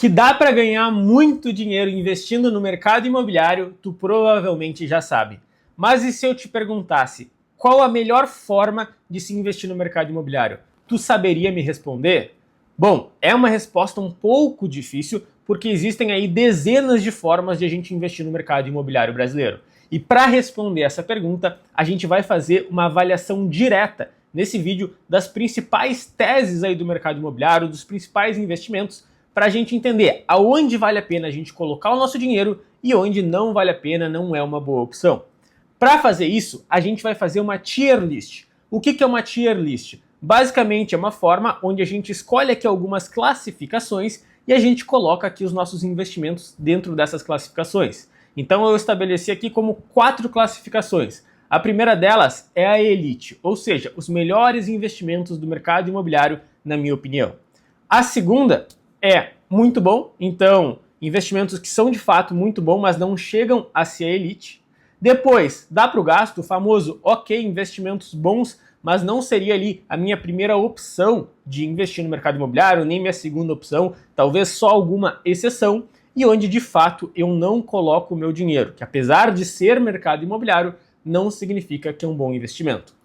Que dá para ganhar muito dinheiro investindo no mercado imobiliário, tu provavelmente já sabe. Mas e se eu te perguntasse qual a melhor forma de se investir no mercado imobiliário? Tu saberia me responder? Bom, é uma resposta um pouco difícil porque existem aí dezenas de formas de a gente investir no mercado imobiliário brasileiro. E para responder essa pergunta, a gente vai fazer uma avaliação direta nesse vídeo das principais teses aí do mercado imobiliário, dos principais investimentos, para a gente entender aonde vale a pena a gente colocar o nosso dinheiro e onde não vale a pena, não é uma boa opção. Para fazer isso, a gente vai fazer uma tier list. O que é uma tier list? Basicamente é uma forma onde a gente escolhe aqui algumas classificações e a gente coloca aqui os nossos investimentos dentro dessas classificações. Então eu estabeleci aqui como 4 classificações. A primeira delas é a Elite, ou seja, os melhores investimentos do mercado imobiliário, na minha opinião. A segunda é muito bom, então investimentos que são de fato muito bons, mas não chegam a ser a Elite. Depois, dá para o gasto, o famoso ok, investimentos bons, mas não seria ali a minha primeira opção de investir no mercado imobiliário, nem minha segunda opção, talvez só alguma exceção, e onde de fato eu não coloco o meu dinheiro, que apesar de ser mercado imobiliário, não significa que é um bom investimento.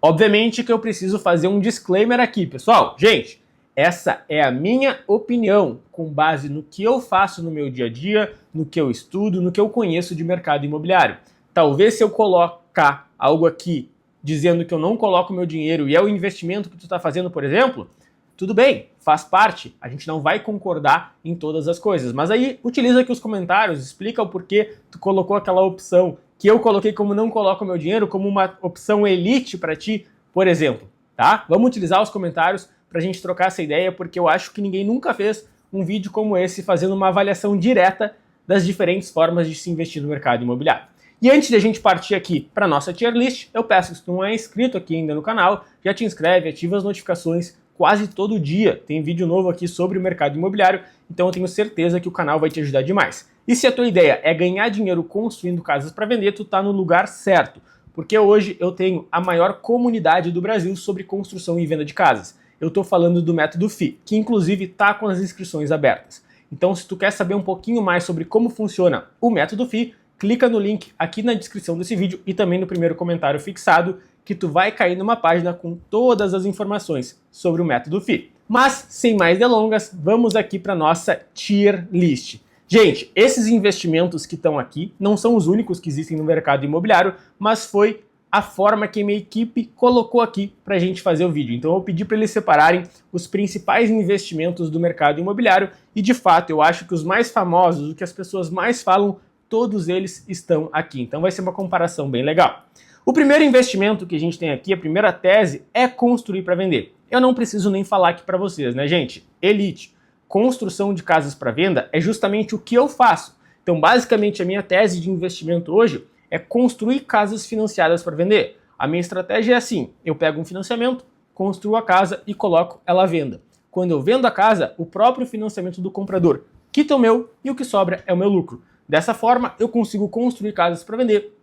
Obviamente que eu preciso fazer um disclaimer aqui, pessoal. Gente, essa é a minha opinião, com base no que eu faço no meu dia a dia, no que eu estudo, no que eu conheço de mercado imobiliário. Talvez se eu colocar algo aqui dizendo que eu não coloco meu dinheiro e é o investimento que tu está fazendo, por exemplo, tudo bem, faz parte, a gente não vai concordar em todas as coisas. Mas aí utiliza aqui os comentários, explica o porquê tu colocou aquela opção que eu coloquei como não coloco meu dinheiro, como uma opção elite para ti, por exemplo, tá? Vamos utilizar os comentários para a gente trocar essa ideia, porque eu acho que ninguém nunca fez um vídeo como esse fazendo uma avaliação direta das diferentes formas de se investir no mercado imobiliário. E antes de a gente partir aqui para a nossa tier list, eu peço que se tu não é inscrito aqui ainda no canal, já te inscreve, ativa as notificações, quase todo dia tem vídeo novo aqui sobre o mercado imobiliário, então eu tenho certeza que o canal vai te ajudar demais. E se a tua ideia é ganhar dinheiro construindo casas para vender, tu tá no lugar certo, porque hoje eu tenho a maior comunidade do Brasil sobre construção e venda de casas. Eu estou falando do método FI, que inclusive está com as inscrições abertas. Então, se tu quer saber um pouquinho mais sobre como funciona o método FI, clica no link aqui na descrição desse vídeo e também no primeiro comentário fixado, que tu vai cair numa página com todas as informações sobre o método FI. Mas, sem mais delongas, vamos aqui para nossa tier list. Gente, esses investimentos que estão aqui não são os únicos que existem no mercado imobiliário, mas foi a forma que a minha equipe colocou aqui para a gente fazer o vídeo. Então eu pedi para eles separarem os principais investimentos do mercado imobiliário e de fato eu acho que os mais famosos, o que as pessoas mais falam, todos eles estão aqui. Então vai ser uma comparação bem legal. O primeiro investimento que a gente tem aqui, a primeira tese, é construir para vender. Eu não preciso nem falar aqui para vocês, né, gente? Elite, construção de casas para venda é justamente o que eu faço. Então basicamente a minha tese de investimento hoje é construir casas financiadas para vender. A minha estratégia é assim, eu pego um financiamento, construo a casa e coloco ela à venda. Quando eu vendo a casa, o próprio financiamento do comprador quita o meu e o que sobra é o meu lucro. Dessa forma, eu consigo construir casas para vender,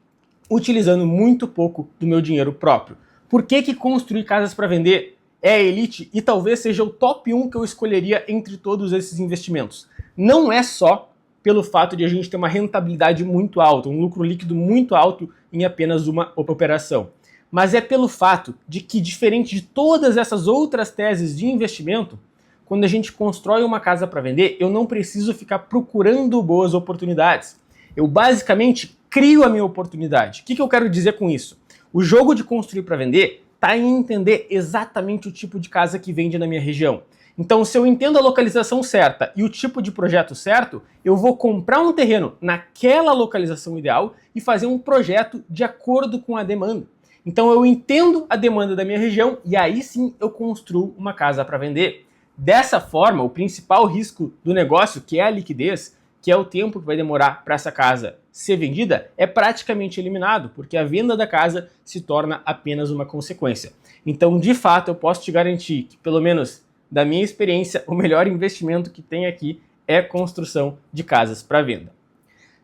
utilizando muito pouco do meu dinheiro próprio. Por que construir casas para vender é a elite e talvez seja o top 1 que eu escolheria entre todos esses investimentos? Não é só pelo fato de a gente ter uma rentabilidade muito alta, um lucro líquido muito alto em apenas uma operação. Mas é pelo fato de que, diferente de todas essas outras teses de investimento, quando a gente constrói uma casa para vender, eu não preciso ficar procurando boas oportunidades. Eu basicamente crio a minha oportunidade. O que eu quero dizer com isso? O jogo de construir para vender está em entender exatamente o tipo de casa que vende na minha região. Então, se eu entendo a localização certa e o tipo de projeto certo, eu vou comprar um terreno naquela localização ideal e fazer um projeto de acordo com a demanda. Então, eu entendo a demanda da minha região e aí sim eu construo uma casa para vender. Dessa forma, o principal risco do negócio, que é a liquidez, que é o tempo que vai demorar para essa casa ser vendida, é praticamente eliminado, porque a venda da casa se torna apenas uma consequência. Então, de fato, eu posso te garantir que, pelo menos da minha experiência, o melhor investimento que tem aqui é construção de casas para venda.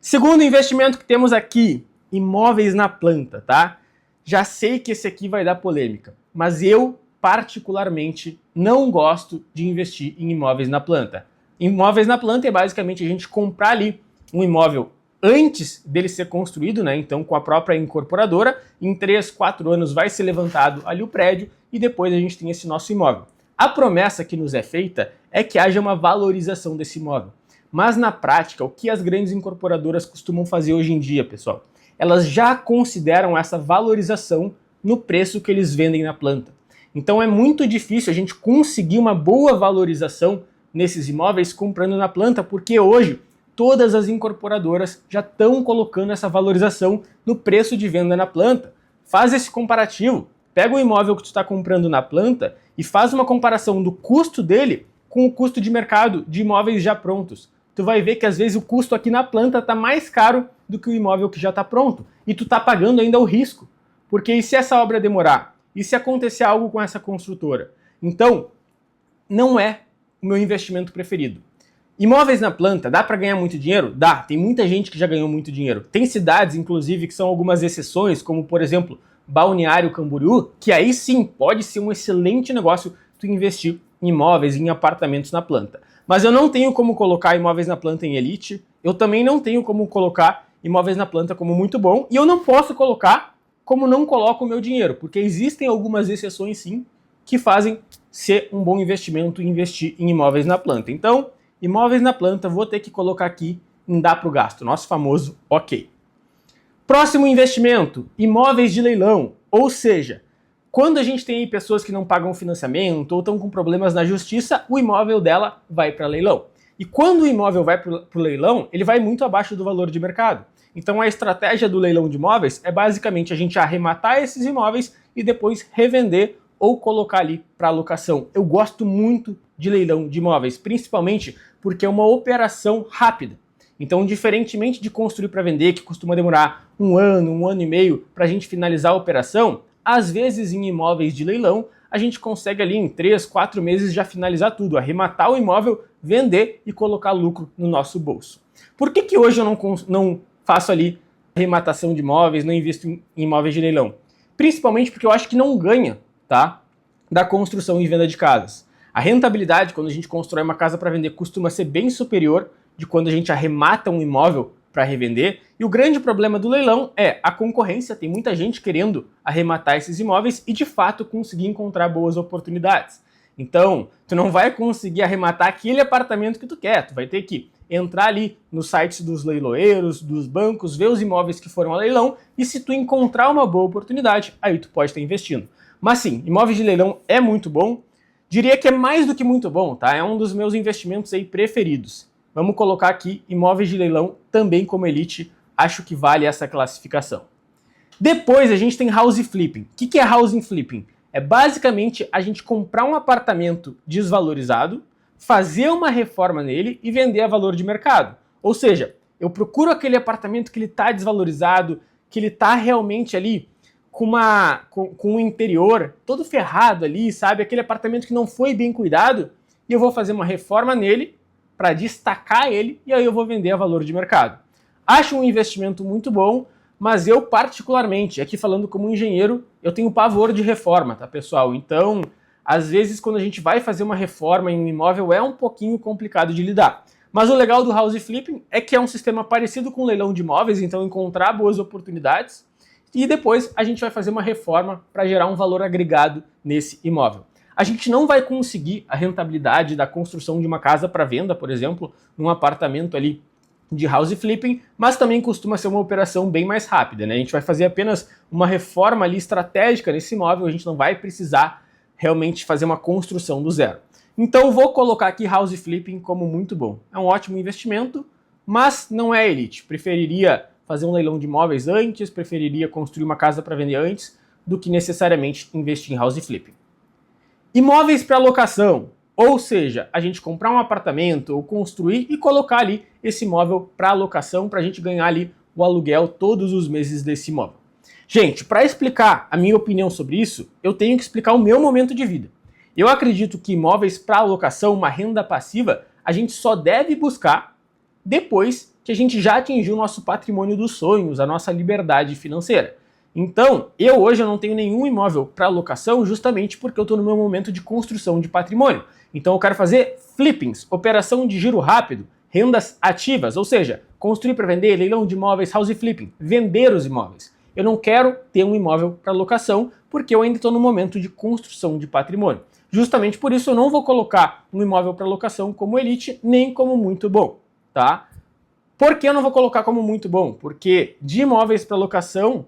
Segundo investimento que temos aqui, imóveis na planta, tá? Já sei que esse aqui vai dar polêmica, mas eu particularmente não gosto de investir em imóveis na planta. Imóveis na planta é basicamente a gente comprar ali um imóvel antes dele ser construído, né? Então com a própria incorporadora, em 3, 4 anos vai ser levantado ali o prédio e depois a gente tem esse nosso imóvel. A promessa que nos é feita é que haja uma valorização desse imóvel. Mas na prática, o que as grandes incorporadoras costumam fazer hoje em dia, pessoal? Elas já consideram essa valorização no preço que eles vendem na planta. Então é muito difícil a gente conseguir uma boa valorização nesses imóveis comprando na planta, porque hoje todas as incorporadoras já estão colocando essa valorização no preço de venda na planta. Faz esse comparativo, pega o imóvel que tu está comprando na planta e faz uma comparação do custo dele com o custo de mercado de imóveis já prontos. Tu vai ver que às vezes o custo aqui na planta está mais caro do que o imóvel que já está pronto. E tu está pagando ainda o risco. Porque e se essa obra demorar? E se acontecer algo com essa construtora? Então, não é o meu investimento preferido. Imóveis na planta, dá para ganhar muito dinheiro? Dá, tem muita gente que já ganhou muito dinheiro. Tem cidades, inclusive, que são algumas exceções, como por exemplo, Balneário Camboriú, que aí sim pode ser um excelente negócio tu investir em imóveis, em apartamentos na planta. Mas eu não tenho como colocar imóveis na planta em elite, eu também não tenho como colocar imóveis na planta como muito bom, e eu não posso colocar como não coloco o meu dinheiro, porque existem algumas exceções sim, que fazem ser um bom investimento investir em imóveis na planta. Então, imóveis na planta, vou ter que colocar aqui em dá para o gasto, nosso famoso OK. Próximo investimento, imóveis de leilão, ou seja, quando a gente tem aí pessoas que não pagam financiamento ou estão com problemas na justiça, o imóvel dela vai para leilão. E quando o imóvel vai para o leilão, ele vai muito abaixo do valor de mercado. Então a estratégia do leilão de imóveis é basicamente a gente arrematar esses imóveis e depois revender ou colocar ali para alocação. Eu gosto muito de leilão de imóveis, principalmente porque é uma operação rápida. Então, diferentemente de construir para vender, que costuma demorar um ano e meio para a gente finalizar a operação, às vezes em imóveis de leilão, a gente consegue ali em 3, 4 meses já finalizar tudo, arrematar o imóvel, vender e colocar lucro no nosso bolso. Por que hoje eu não faço ali arrematação de imóveis, não invisto em imóveis de leilão? Principalmente porque eu acho que não ganha, tá, da construção e venda de casas. A rentabilidade, quando a gente constrói uma casa para vender, costuma ser bem superior de quando a gente arremata um imóvel para revender. E o grande problema do leilão é a concorrência. Tem muita gente querendo arrematar esses imóveis e, de fato, conseguir encontrar boas oportunidades. Então, tu não vai conseguir arrematar aquele apartamento que tu quer. Tu vai ter que entrar ali nos sites dos leiloeiros, dos bancos, ver os imóveis que foram a leilão e se tu encontrar uma boa oportunidade, aí tu pode estar investindo. Mas sim, imóveis de leilão é muito bom. Diria que é mais do que muito bom, tá? É um dos meus investimentos aí preferidos. Vamos colocar aqui imóveis de leilão também como elite. Acho que vale essa classificação. Depois a gente tem house flipping. O que é house flipping? É basicamente a gente comprar um apartamento desvalorizado, fazer uma reforma nele e vender a valor de mercado. Ou seja, eu procuro aquele apartamento que ele está desvalorizado, que ele está realmente ali com o interior todo ferrado ali, sabe? Aquele apartamento que não foi bem cuidado, e eu vou fazer uma reforma nele para destacar ele e aí eu vou vender a valor de mercado. Acho um investimento muito bom, mas eu particularmente, aqui falando como engenheiro, eu tenho pavor de reforma, tá, pessoal? Então, às vezes quando a gente vai fazer uma reforma em um imóvel é um pouquinho complicado de lidar. Mas o legal do house flipping é que é um sistema parecido com o leilão de imóveis, então encontrar boas oportunidades e depois a gente vai fazer uma reforma para gerar um valor agregado nesse imóvel. A gente não vai conseguir a rentabilidade da construção de uma casa para venda, por exemplo, num apartamento ali de house flipping, mas também costuma ser uma operação bem mais rápida, né? A gente vai fazer apenas uma reforma ali estratégica nesse imóvel, a gente não vai precisar realmente fazer uma construção do zero. Então vou colocar aqui house flipping como muito bom. É um ótimo investimento, mas não é elite. Preferiria fazer um leilão de imóveis antes, preferiria construir uma casa para vender antes do que necessariamente investir em house flipping. Imóveis para locação, ou seja, a gente comprar um apartamento ou construir e colocar ali esse imóvel para locação para a gente ganhar ali o aluguel todos os meses desse imóvel. Gente, para explicar a minha opinião sobre isso, eu tenho que explicar o meu momento de vida. Eu acredito que imóveis para locação, uma renda passiva, a gente só deve buscar depois que a gente já atingiu o nosso patrimônio dos sonhos, a nossa liberdade financeira. Então, hoje eu não tenho nenhum imóvel para locação justamente porque eu estou no meu momento de construção de patrimônio. Então eu quero fazer flippings, operação de giro rápido, rendas ativas, ou seja, construir para vender, leilão de imóveis, house flipping, vender os imóveis. Eu não quero ter um imóvel para locação porque eu ainda estou no momento de construção de patrimônio. Justamente por isso eu não vou colocar um imóvel para locação como elite nem como muito bom, tá? Por que eu não vou colocar como muito bom? Porque de imóveis para locação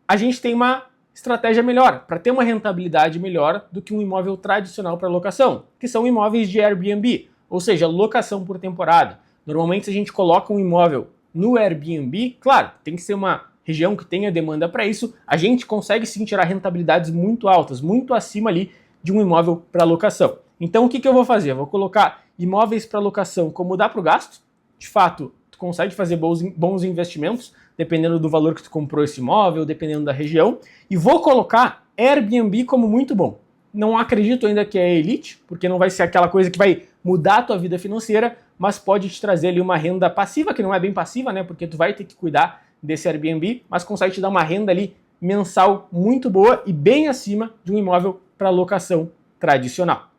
a gente tem uma estratégia melhor, para ter uma rentabilidade melhor do que um imóvel tradicional para locação, que são imóveis de Airbnb, ou seja, locação por temporada. Normalmente, se a gente coloca um imóvel no Airbnb, claro, tem que ser uma região que tenha demanda para isso, a gente consegue sim tirar rentabilidades muito altas, muito acima ali de um imóvel para locação. Então, o que eu vou fazer? Eu vou colocar imóveis para locação como dá para o gasto, de fato, tu consegue fazer bons investimentos, dependendo do valor que tu comprou esse imóvel, dependendo da região, e vou colocar Airbnb como muito bom. Não acredito ainda que é elite, porque não vai ser aquela coisa que vai mudar a tua vida financeira, mas pode te trazer ali uma renda passiva, que não é bem passiva, né? Porque tu vai ter que cuidar desse Airbnb, mas consegue te dar uma renda ali mensal muito boa e bem acima de um imóvel para locação tradicional.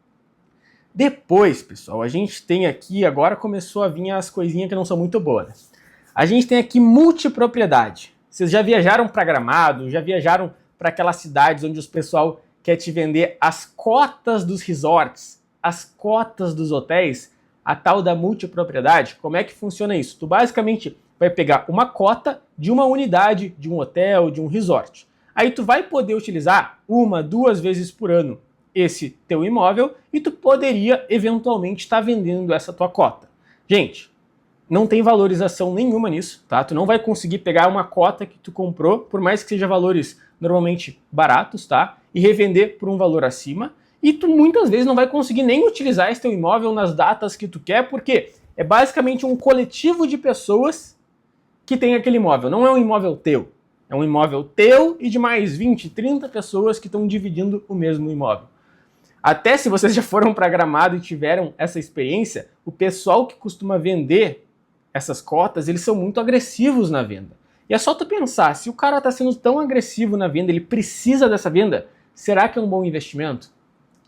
Depois, pessoal, a gente tem aqui, agora começou a vir as coisinhas que não são muito boas, né? A gente tem aqui multipropriedade. Vocês já viajaram para Gramado, já viajaram para aquelas cidades onde o pessoal quer te vender as cotas dos resorts, as cotas dos hotéis, a tal da multipropriedade? Como é que funciona isso? Tu basicamente vai pegar uma cota de uma unidade, de um hotel, de um resort. Aí tu vai poder utilizar 1, 2 vezes por ano esse teu imóvel e tu poderia eventualmente estar vendendo essa tua cota. Gente, não tem valorização nenhuma nisso, tá? Tu não vai conseguir pegar uma cota que tu comprou, por mais que seja valores normalmente baratos, tá? E revender por um valor acima. E tu muitas vezes não vai conseguir nem utilizar esse teu imóvel nas datas que tu quer, porque é basicamente um coletivo de pessoas que tem aquele imóvel. Não é um imóvel teu. É um imóvel teu e de mais 20, 30 pessoas que estão dividindo o mesmo imóvel. Até se vocês já foram para Gramado e tiveram essa experiência, o pessoal que costuma vender essas cotas, eles são muito agressivos na venda. E é só tu pensar, se o cara está sendo tão agressivo na venda, ele precisa dessa venda, será que é um bom investimento?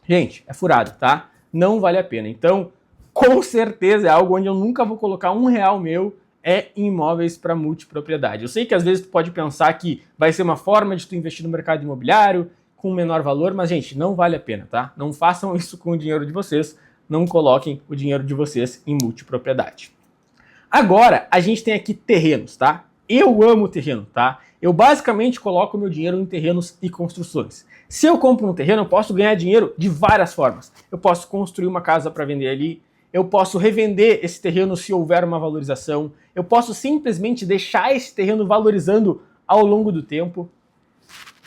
Gente, é furado, tá? Não vale a pena. Então, com certeza é algo onde eu nunca vou colocar R$1 meu em imóveis para multipropriedade. Eu sei que às vezes tu pode pensar que vai ser uma forma de tu investir no mercado imobiliário com menor valor, mas gente, não vale a pena, tá? Não façam isso com o dinheiro de vocês, não coloquem o dinheiro de vocês em multipropriedade. Agora, a gente tem aqui terrenos, tá? Eu amo terreno, tá? Eu basicamente coloco meu dinheiro em terrenos e construções. Se eu compro um terreno, eu posso ganhar dinheiro de várias formas. Eu posso construir uma casa para vender ali, eu posso revender esse terreno se houver uma valorização, eu posso simplesmente deixar esse terreno valorizando ao longo do tempo.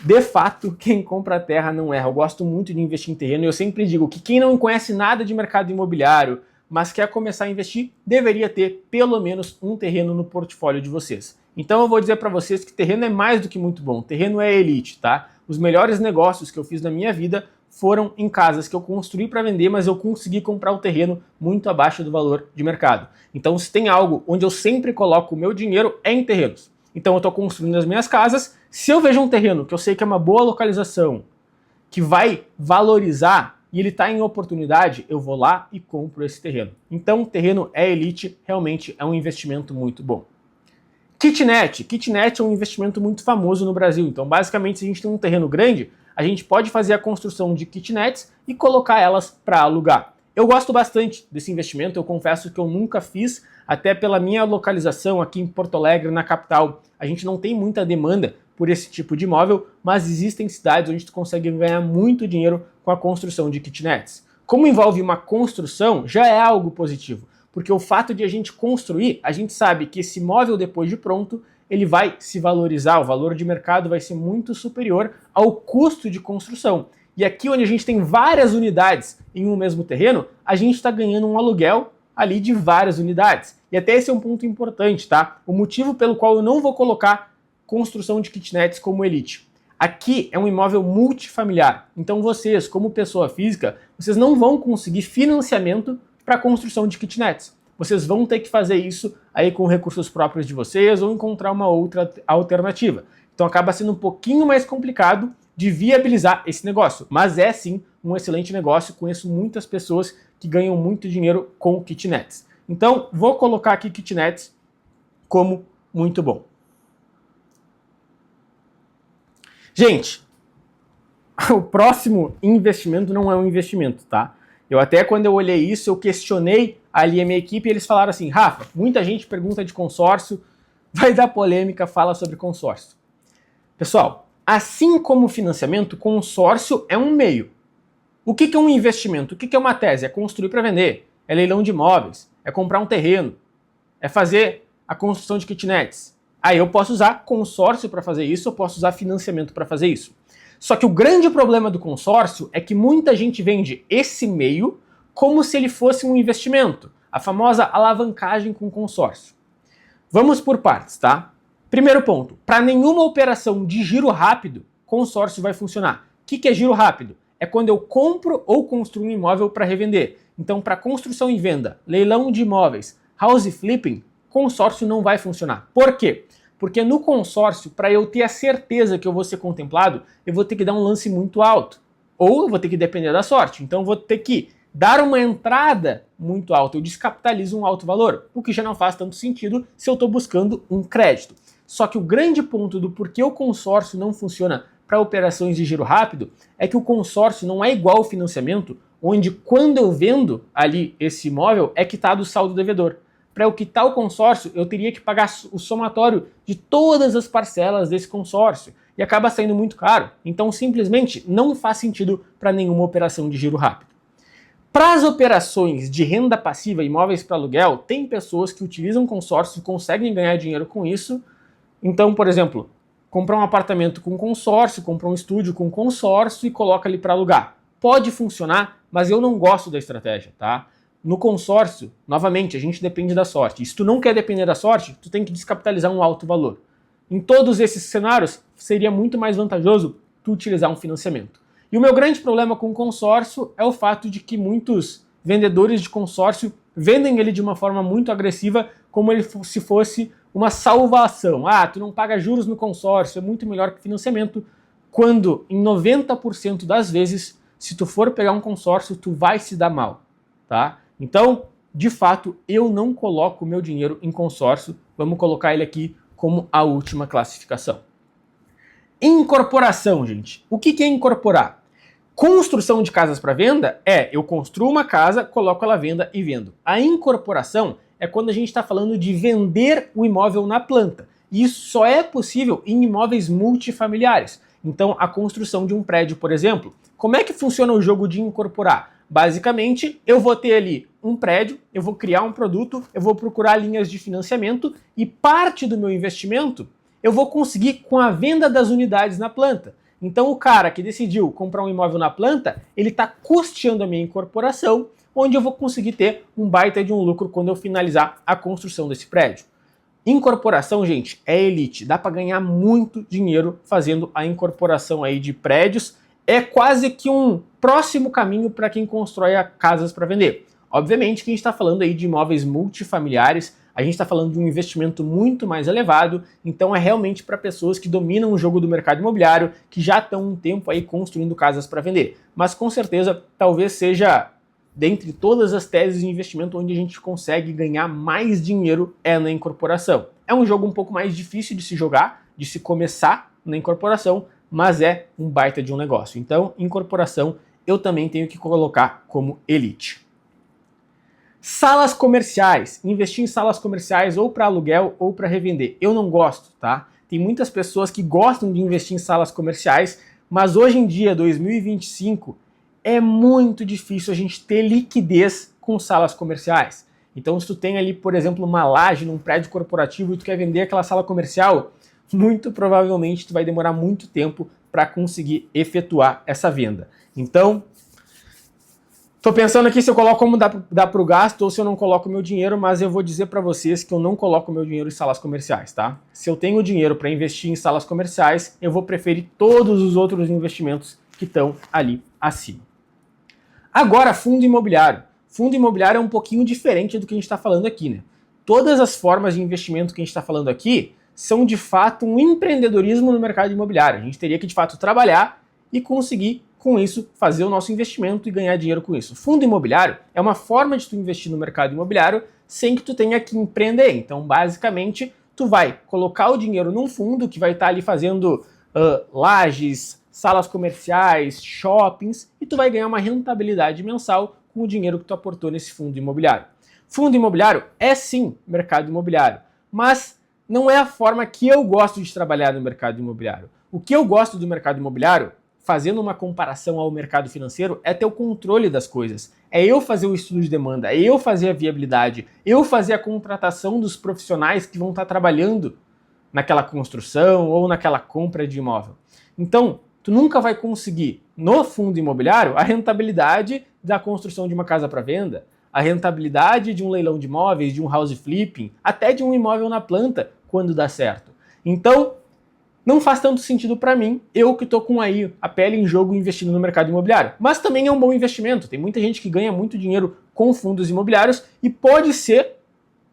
De fato, quem compra terra não erra. Eu gosto muito de investir em terreno e eu sempre digo que quem não conhece nada de mercado imobiliário, mas quer começar a investir, deveria ter pelo menos um terreno no portfólio de vocês. Então eu vou dizer para vocês que terreno é mais do que muito bom. Terreno é elite, tá? Os melhores negócios que eu fiz na minha vida foram em casas que eu construí para vender, mas eu consegui comprar o terreno muito abaixo do valor de mercado. Então se tem algo onde eu sempre coloco o meu dinheiro é em terrenos. Então eu estou construindo as minhas casas, se eu vejo um terreno que eu sei que é uma boa localização, que vai valorizar e ele está em oportunidade, eu vou lá e compro esse terreno. Então, terreno é elite, realmente é um investimento muito bom. Kitnet. Kitnet é um investimento muito famoso no Brasil. Então, basicamente, se a gente tem um terreno grande, a gente pode fazer a construção de kitnets e colocar elas para alugar. Eu gosto bastante desse investimento, eu confesso que eu nunca fiz, até pela minha localização aqui em Porto Alegre, na capital. A gente não tem muita demanda por esse tipo de imóvel, mas existem cidades onde tu consegue ganhar muito dinheiro com a construção de kitnets. Como envolve uma construção, já é algo positivo, porque o fato de a gente construir, a gente sabe que esse imóvel depois de pronto, ele vai se valorizar, o valor de mercado vai ser muito superior ao custo de construção. E aqui onde a gente tem várias unidades em um mesmo terreno, a gente está ganhando um aluguel ali de várias unidades. E até esse é um ponto importante, tá? O motivo pelo qual eu não vou colocar construção de kitnets como elite. Aqui é um imóvel multifamiliar, então vocês, como pessoa física, vocês não vão conseguir financiamento para a construção de kitnets. Vocês vão ter que fazer isso aí com recursos próprios de vocês ou encontrar uma outra alternativa. Então Então acaba sendo um pouquinho mais complicado de viabilizar esse negócio. Mas é sim um excelente negócio. Conheço muitas pessoas que ganham muito dinheiro com kitnets. Então vou colocar aqui kitnets como muito bom. Gente, o próximo investimento não é um investimento, tá? Eu até quando eu olhei isso, eu questionei ali a minha equipe e eles falaram assim, Rafa, muita gente pergunta de consórcio, vai dar polêmica, fala sobre consórcio. Pessoal, assim como o financiamento, consórcio é um meio. O que é um investimento? O que é uma tese? É construir para vender, é leilão de imóveis, é comprar um terreno, é fazer a construção de kitnets. Aí eu posso usar consórcio para fazer isso, eu posso usar financiamento para fazer isso. Só que o grande problema do consórcio é que muita gente vende esse meio como se ele fosse um investimento, a famosa alavancagem com consórcio. Vamos por partes, tá? Primeiro ponto, para nenhuma operação de giro rápido, consórcio vai funcionar. O que é giro rápido? É quando eu compro ou construo um imóvel para revender. Então, para construção e venda, leilão de imóveis, house flipping, consórcio não vai funcionar. Por quê? Porque no consórcio, para eu ter a certeza que eu vou ser contemplado, eu vou ter que dar um lance muito alto. Ou eu vou ter que depender da sorte. Então eu vou ter que dar uma entrada muito alta. Eu descapitalizo um alto valor, o que já não faz tanto sentido se eu estou buscando um crédito. Só que o grande ponto do porquê o consórcio não funciona para operações de giro rápido é que o consórcio não é igual ao financiamento, onde quando eu vendo ali esse imóvel é quitado o saldo devedor. Para eu quitar o consórcio, eu teria que pagar o somatório de todas as parcelas desse consórcio e acaba saindo muito caro. Então, simplesmente não faz sentido para nenhuma operação de giro rápido. Para as operações de renda passiva, imóveis para aluguel, tem pessoas que utilizam consórcio e conseguem ganhar dinheiro com isso. Então, por exemplo, comprar um apartamento com consórcio, comprar um estúdio com consórcio e coloca ali para alugar. Pode funcionar, mas eu não gosto da estratégia, tá? No consórcio, novamente, a gente depende da sorte. E se tu não quer depender da sorte, tu tem que descapitalizar um alto valor. Em todos esses cenários, seria muito mais vantajoso tu utilizar um financiamento. E o meu grande problema com o consórcio é o fato de que muitos vendedores de consórcio vendem ele de uma forma muito agressiva, como ele se fosse uma salvação. Ah, tu não paga juros no consórcio, é muito melhor que financiamento, quando em 90% das vezes, se tu for pegar um consórcio, tu vai se dar mal, tá? Então, de fato, eu não coloco o meu dinheiro em consórcio. Vamos colocar ele aqui como a última classificação. Incorporação, gente. O que é incorporar? Construção de casas para venda é eu construo uma casa, coloco ela à venda e vendo. A incorporação é quando a gente está falando de vender o imóvel na planta. E isso só é possível em imóveis multifamiliares. Então, a construção de um prédio, por exemplo. Como é que funciona o jogo de incorporar? Basicamente, eu vou ter ali um prédio, eu vou criar um produto, eu vou procurar linhas de financiamento e parte do meu investimento eu vou conseguir com a venda das unidades na planta. Então o cara que decidiu comprar um imóvel na planta, ele está custeando a minha incorporação, onde eu vou conseguir ter um baita de um lucro quando eu finalizar a construção desse prédio. Incorporação, gente, é elite. Dá para ganhar muito dinheiro fazendo a incorporação aí de prédios. É quase que um próximo caminho para quem constrói casas para vender. Obviamente que a gente está falando aí de imóveis multifamiliares, a gente está falando de um investimento muito mais elevado, então é realmente para pessoas que dominam o jogo do mercado imobiliário, que já estão um tempo aí construindo casas para vender. Mas com certeza, talvez seja, dentre todas as teses de investimento, onde a gente consegue ganhar mais dinheiro é na incorporação. É um jogo um pouco mais difícil de se jogar, de se começar na incorporação, mas é um baita de um negócio. Então, incorporação eu também tenho que colocar como elite. Salas comerciais, investir em salas comerciais ou para aluguel ou para revender. Eu não gosto, tá? Tem muitas pessoas que gostam de investir em salas comerciais, mas hoje em dia, 2025, é muito difícil a gente ter liquidez com salas comerciais. Então, se tu tem ali, por exemplo, uma laje num prédio corporativo e tu quer vender aquela sala comercial, muito provavelmente tu vai demorar muito tempo para conseguir efetuar essa venda. Então, tô pensando aqui se eu coloco como dá para o gasto ou se eu não coloco meu dinheiro, mas eu vou dizer para vocês que eu não coloco meu dinheiro em salas comerciais, tá? Se eu tenho dinheiro para investir em salas comerciais, eu vou preferir todos os outros investimentos que estão ali acima. Agora, fundo imobiliário. Fundo imobiliário é um pouquinho diferente do que a gente está falando aqui, né? Todas as formas de investimento que a gente está falando aqui são de fato um empreendedorismo no mercado imobiliário. A gente teria que de fato trabalhar e conseguir com isso fazer o nosso investimento e ganhar dinheiro com isso. Fundo imobiliário é uma forma de tu investir no mercado imobiliário sem que tu tenha que empreender. Então, basicamente, tu vai colocar o dinheiro num fundo que vai estar ali fazendo lajes, salas comerciais, shoppings, e tu vai ganhar uma rentabilidade mensal com o dinheiro que tu aportou nesse fundo imobiliário. Fundo imobiliário é sim mercado imobiliário, mas não é a forma que eu gosto de trabalhar no mercado imobiliário. O que eu gosto do mercado imobiliário, fazendo uma comparação ao mercado financeiro, é ter o controle das coisas. É eu fazer o estudo de demanda, é eu fazer a viabilidade, eu fazer a contratação dos profissionais que vão estar trabalhando naquela construção ou naquela compra de imóvel. Então, tu nunca vai conseguir, no fundo imobiliário, a rentabilidade da construção de uma casa para venda, a rentabilidade de um leilão de imóveis, de um house flipping, até de um imóvel na planta, quando dá certo. Então, não faz tanto sentido para mim, eu que estou com aí a pele em jogo investindo no mercado imobiliário. Mas também é um bom investimento, tem muita gente que ganha muito dinheiro com fundos imobiliários e pode ser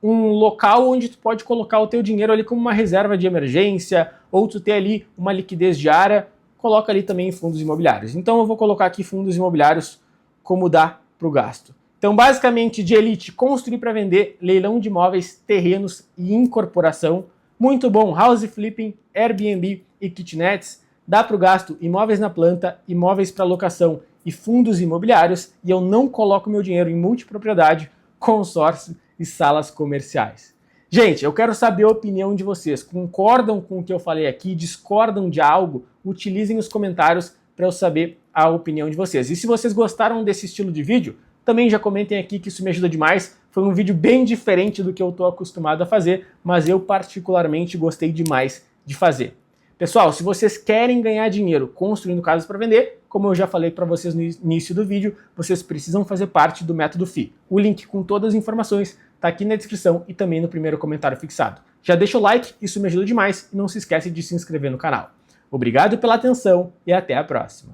um local onde tu pode colocar o teu dinheiro ali como uma reserva de emergência, ou tu ter ali uma liquidez diária, coloca ali também em fundos imobiliários. Então eu vou colocar aqui fundos imobiliários como dá para o gasto. Então basicamente de elite, construir para vender, leilão de imóveis, terrenos e incorporação. Muito bom, house flipping, Airbnb e kitnets, dá para o gasto imóveis na planta, imóveis para locação e fundos imobiliários, e eu não coloco meu dinheiro em multipropriedade, consórcio e salas comerciais. Gente, eu quero saber a opinião de vocês. Concordam com o que eu falei aqui? Discordam de algo? Utilizem os comentários para eu saber a opinião de vocês. E se vocês gostaram desse estilo de vídeo, também já comentem aqui que isso me ajuda demais. Foi um vídeo bem diferente do que eu estou acostumado a fazer, mas eu particularmente gostei demais de fazer. Pessoal, se vocês querem ganhar dinheiro construindo casas para vender, como eu já falei para vocês no início do vídeo, vocês precisam fazer parte do Método FI. O link com todas as informações está aqui na descrição e também no primeiro comentário fixado. Já deixa o like, isso me ajuda demais, e não se esquece de se inscrever no canal. Obrigado pela atenção e até a próxima.